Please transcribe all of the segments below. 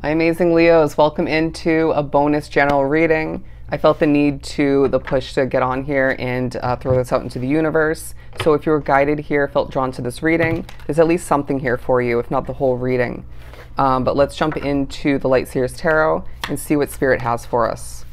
My amazing Leos, welcome into a bonus general reading. I felt the push to get on here and throw this out into the universe. So if you were guided here, felt drawn to this reading, there's at least something here for you, if not the whole reading. But let's jump into the Light Seers Tarot and see what Spirit has for us.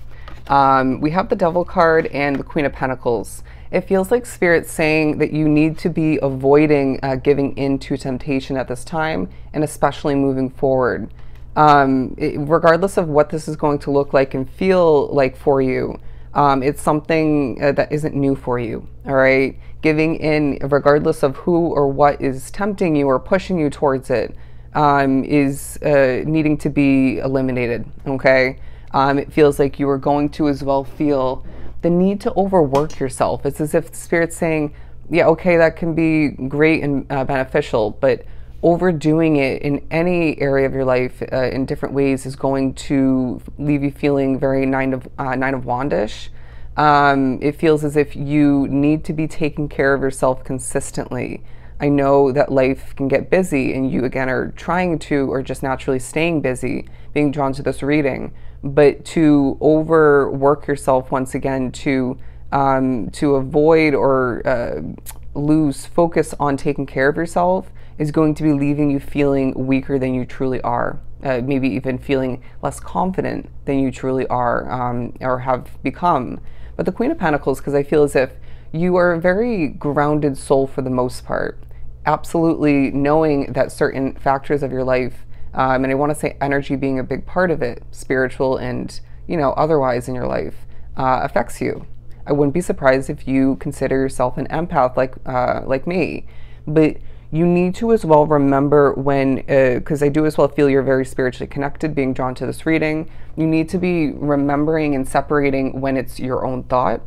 We have the Devil card and the Queen of Pentacles. It feels like Spirit's saying that you need to be avoiding giving in to temptation at this time, and especially moving forward. Regardless of what this is going to look like and feel like for you, it's something that isn't new for you, all right? Giving in, regardless of who or what is tempting you or pushing you towards it, is needing to be eliminated, okay? It feels like you are going to as well feel the need to overwork yourself. It's as if Spirit's saying, yeah, okay, that can be great and beneficial, but overdoing it in any area of your life in different ways is going to leave you feeling very nine of wandish. It feels as if you need to be taking care of yourself consistently. I know that life can get busy and you again are trying to, or just naturally staying busy, being drawn to this reading, but to overwork yourself once again to avoid or lose focus on taking care of yourself is going to be leaving you feeling weaker than you truly are, maybe even feeling less confident than you truly are or have become. But the Queen of Pentacles, because I feel as if you are a very grounded soul for the most part, absolutely knowing that certain factors of your life, and I want to say energy being a big part of it, spiritual and, you know, otherwise in your life, affects you. I wouldn't be surprised if you consider yourself an empath like me, but you need to as well remember when, because I do as well feel you're very spiritually connected, being drawn to this reading, you need to be remembering and separating when it's your own thought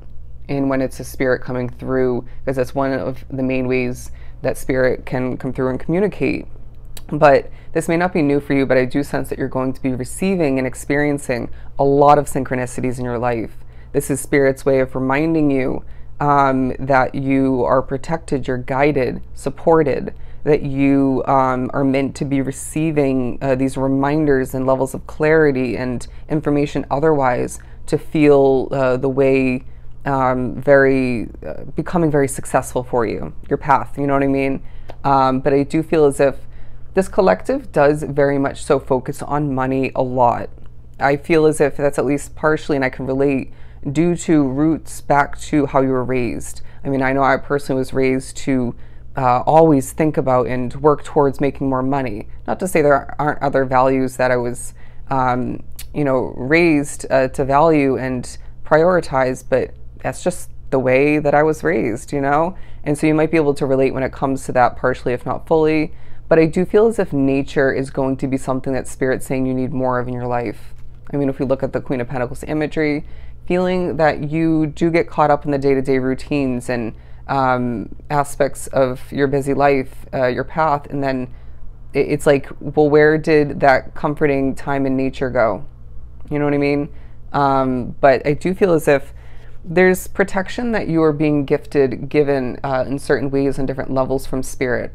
and when it's a spirit coming through, because that's one of the main ways that spirit can come through and communicate. But this may not be new for you, but I do sense that you're going to be receiving and experiencing a lot of synchronicities in your life. This is Spirit's way of reminding you that you are protected, you're guided, supported, that you are meant to be receiving these reminders and levels of clarity and information otherwise to feel the way becoming very successful for you, your path, you know what I mean? But I do feel as if this collective does very much so focus on money a lot. I feel as if that's at least partially, and I can relate, due to roots back to how you were raised. I mean, I know I personally was raised to always think about and work towards making more money. Not to say there aren't other values that I was, you know, raised to value and prioritize, but that's just the way that I was raised, you know? And so you might be able to relate when it comes to that partially, if not fully. But I do feel as if nature is going to be something that Spirit's saying you need more of in your life. I mean, if we look at the Queen of Pentacles imagery, feeling that you do get caught up in the day-to-day routines and aspects of your busy life, your path, and then it's like, well, where did that comforting time in nature go? You know what I mean? But I do feel as if there's protection that you are being given in certain ways and different levels from Spirit.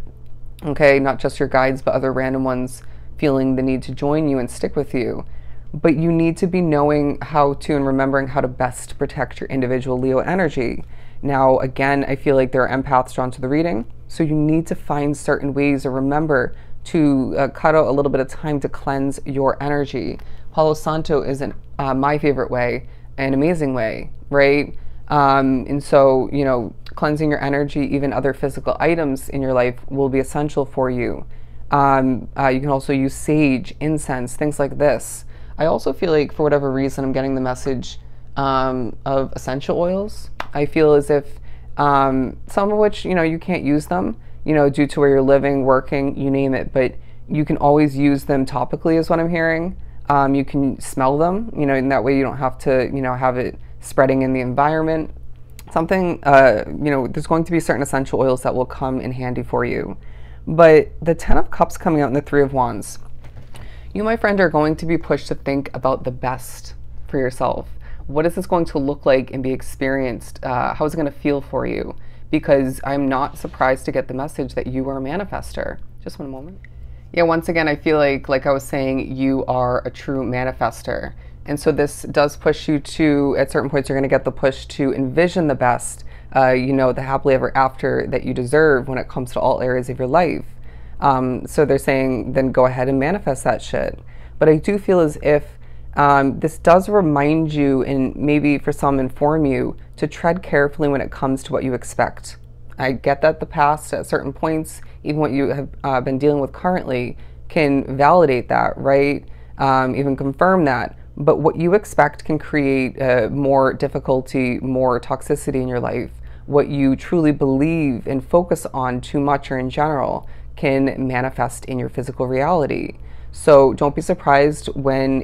Okay, not just your guides, but other random ones feeling the need to join you and stick with you. But you need to be knowing how to and remembering how to best protect your individual Leo energy. Now, again, I feel like there are empaths drawn to the reading, so you need to find certain ways or remember to cut out a little bit of time to cleanse your energy. Palo Santo isn't my favorite way, an amazing way, right? And so, you know, cleansing your energy, even other physical items in your life will be essential for you. You can also use sage, incense, things like this. I also feel like for whatever reason I'm getting the message of essential oils. I feel as if some of which, you know, you can't use them, you know, due to where you're living, working, you name it, but you can always use them topically is what I'm hearing. You can smell them, you know, and that way you don't have to, you know, have it spreading in the environment. Something, you know, there's going to be certain essential oils that will come in handy for you. But the Ten of Cups coming out in the Three of Wands, you, my friend, are going to be pushed to think about the best for yourself. What is this going to look like and be experienced? How is it going to feel for you? Because I'm not surprised to get the message that you are a manifester. Just one moment. Yeah, once again, I feel like I was saying, you are a true manifester. And so this does push you to, at certain points, you're going to get the push to envision the best, the happily ever after that you deserve when it comes to all areas of your life. So they're saying, then go ahead and manifest that shit. But I do feel as if this does remind you, and maybe for some inform you, to tread carefully when it comes to what you expect. I get that the past at certain points, even what you have been dealing with currently, can validate that, right? Even confirm that. But what you expect can create more difficulty, more toxicity in your life. What you truly believe and focus on too much or in general can manifest in your physical reality. So don't be surprised when,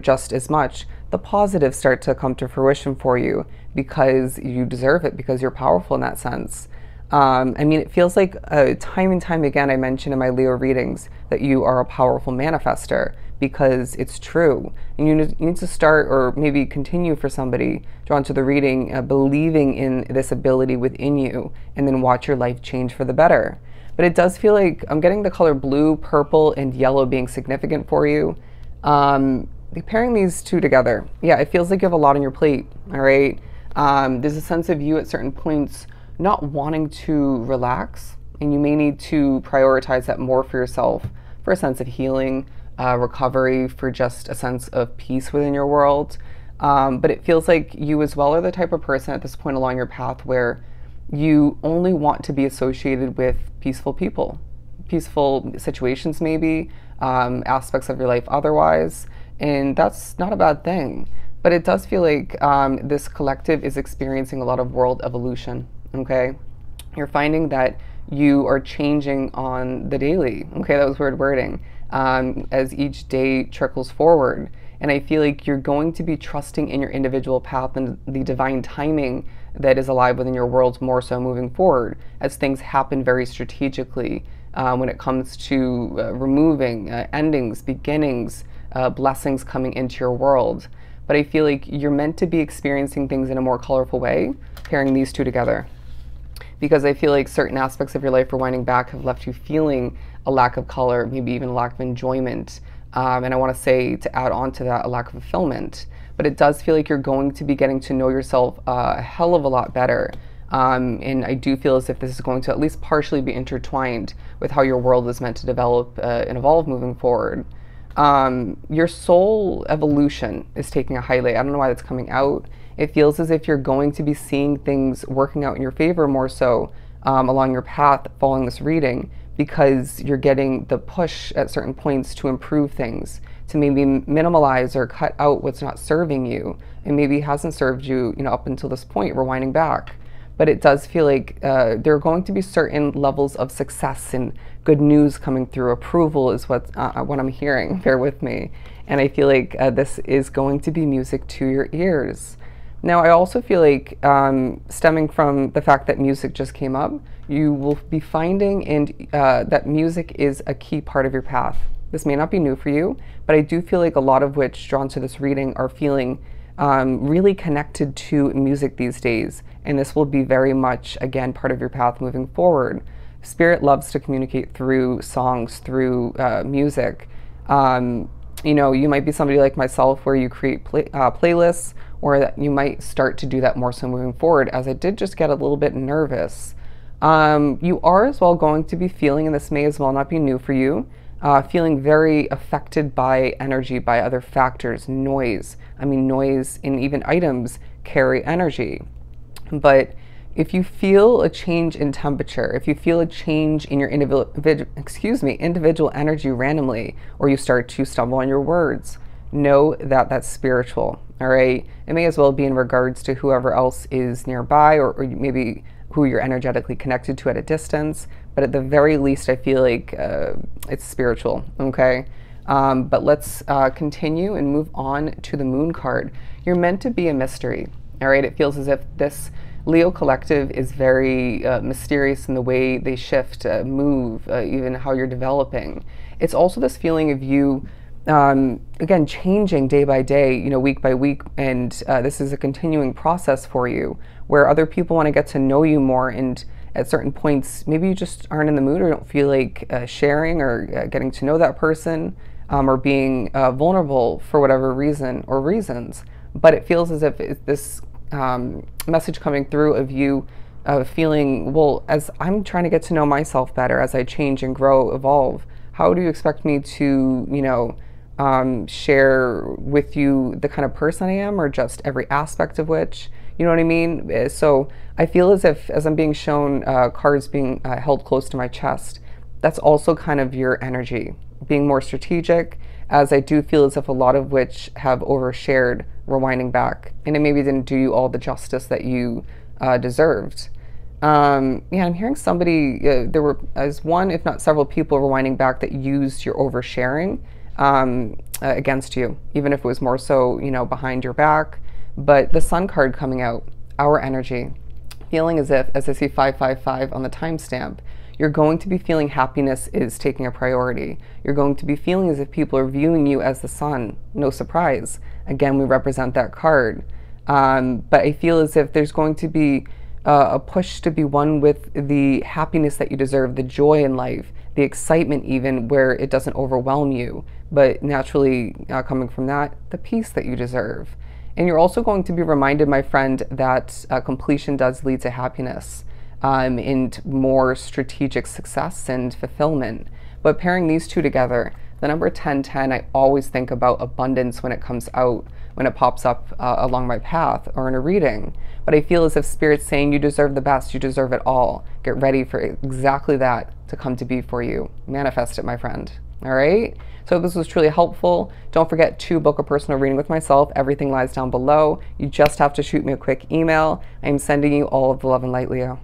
just as much, the positives start to come to fruition for you, because you deserve it, because you're powerful in that sense. It feels like time and time again, I mentioned in my Leo readings that you are a powerful manifester, because it's true. And you need to start, or maybe continue for somebody drawn to the reading, believing in this ability within you, and then watch your life change for the better. But it does feel like I'm getting the color blue, purple, and yellow being significant for you. Pairing these two together, yeah, it feels like you have a lot on your plate, all right? There's a sense of you at certain points not wanting to relax, and you may need to prioritize that more for yourself, for a sense of healing, recovery, for just a sense of peace within your world. But it feels like you as well are the type of person at this point along your path where you only want to be associated with peaceful people, peaceful situations maybe, aspects of your life otherwise, and that's not a bad thing. But it does feel like this collective is experiencing a lot of world evolution, okay? You're finding that you are changing on the daily, okay? That was weird wording, as each day trickles forward. And I feel like you're going to be trusting in your individual path and the divine timing that is alive within your world more so moving forward, as things happen very strategically when it comes to removing endings, beginnings, blessings coming into your world. But I feel like you're meant to be experiencing things in a more colorful way, pairing these two together. Because I feel like certain aspects of your life rewinding back have left you feeling a lack of color, maybe even a lack of enjoyment. And I want to say, to add on to that, a lack of fulfillment. But it does feel like you're going to be getting to know yourself a hell of a lot better. And I do feel as if this is going to at least partially be intertwined with how your world is meant to develop and evolve moving forward. Your soul evolution is taking a highlight. I don't know why that's coming out. It feels as if you're going to be seeing things working out in your favor more so along your path following this reading, because you're getting the push at certain points to improve things, to maybe minimalize or cut out what's not serving you and maybe hasn't served you, up until this point, rewinding back. But it does feel like there are going to be certain levels of success and good news coming through. Approval is what I'm hearing. Bear with me. And I feel like this is going to be music to your ears. Now, I also feel like, stemming from the fact that music just came up, you will be finding that music is a key part of your path. This may not be new for you, but I do feel like a lot of which drawn to this reading are feeling really connected to music these days. And this will be very much, again, part of your path moving forward. Spirit loves to communicate through songs, through music. You might be somebody like myself where you create playlists, or that you might start to do that more so moving forward, as I did just get a little bit nervous. You are as well going to be feeling, and this may as well not be new for you, feeling very affected by energy, by other factors, noise. Noise and even items carry energy. But if you feel a change in temperature, if you feel a change in your individual energy randomly, or you start to stumble on your words, know that that's spiritual, all right? It may as well be in regards to whoever else is nearby, or maybe who you're energetically connected to at a distance. But at the very least, I feel like it's spiritual, okay? But let's continue and move on to the Moon card. You're meant to be a mystery, all right? It feels as if this Leo collective is very mysterious in the way they shift, move, even how you're developing. It's also this feeling of you, again, changing day by day, week by week, and this is a continuing process for you, where other people want to get to know you more, and at certain points, maybe you just aren't in the mood or don't feel like sharing or getting to know that person, or being vulnerable for whatever reason or reasons. But it feels as if it's this message coming through of you feeling, well, as I'm trying to get to know myself better, as I change and grow, evolve, how do you expect me to, share with you the kind of person I am, or just every aspect of which, you know what I mean? So I feel as if, as I'm being shown cards being held close to my chest, that's also kind of your energy, being more strategic, as I do feel as if a lot of which have overshared, rewinding back, and it maybe didn't do you all the justice that you deserved. I'm hearing somebody, there were as one, if not several people rewinding back that used your oversharing against you, even if it was more so, behind your back. But the Sun card coming out, our energy, feeling as if, as I see 555 on the timestamp, you're going to be feeling happiness is taking a priority. You're going to be feeling as if people are viewing you as the sun. No surprise. Again, we represent that card. But I feel as if there's going to be a push to be one with the happiness that you deserve, the joy in life, the excitement even, where it doesn't overwhelm you. But naturally, coming from that, the peace that you deserve. And you're also going to be reminded, my friend, that completion does lead to happiness. And more strategic success and fulfillment. But pairing these two together, the number 1010, I always think about abundance when it comes out, when it pops up along my path or in a reading. But I feel as if Spirit's saying you deserve the best, you deserve it all. Get ready for exactly that to come to be for you. Manifest it, my friend. All right? So if this was truly helpful, don't forget to book a personal reading with myself. Everything lies down below. You just have to shoot me a quick email. I'm sending you all of the love and light, Leo.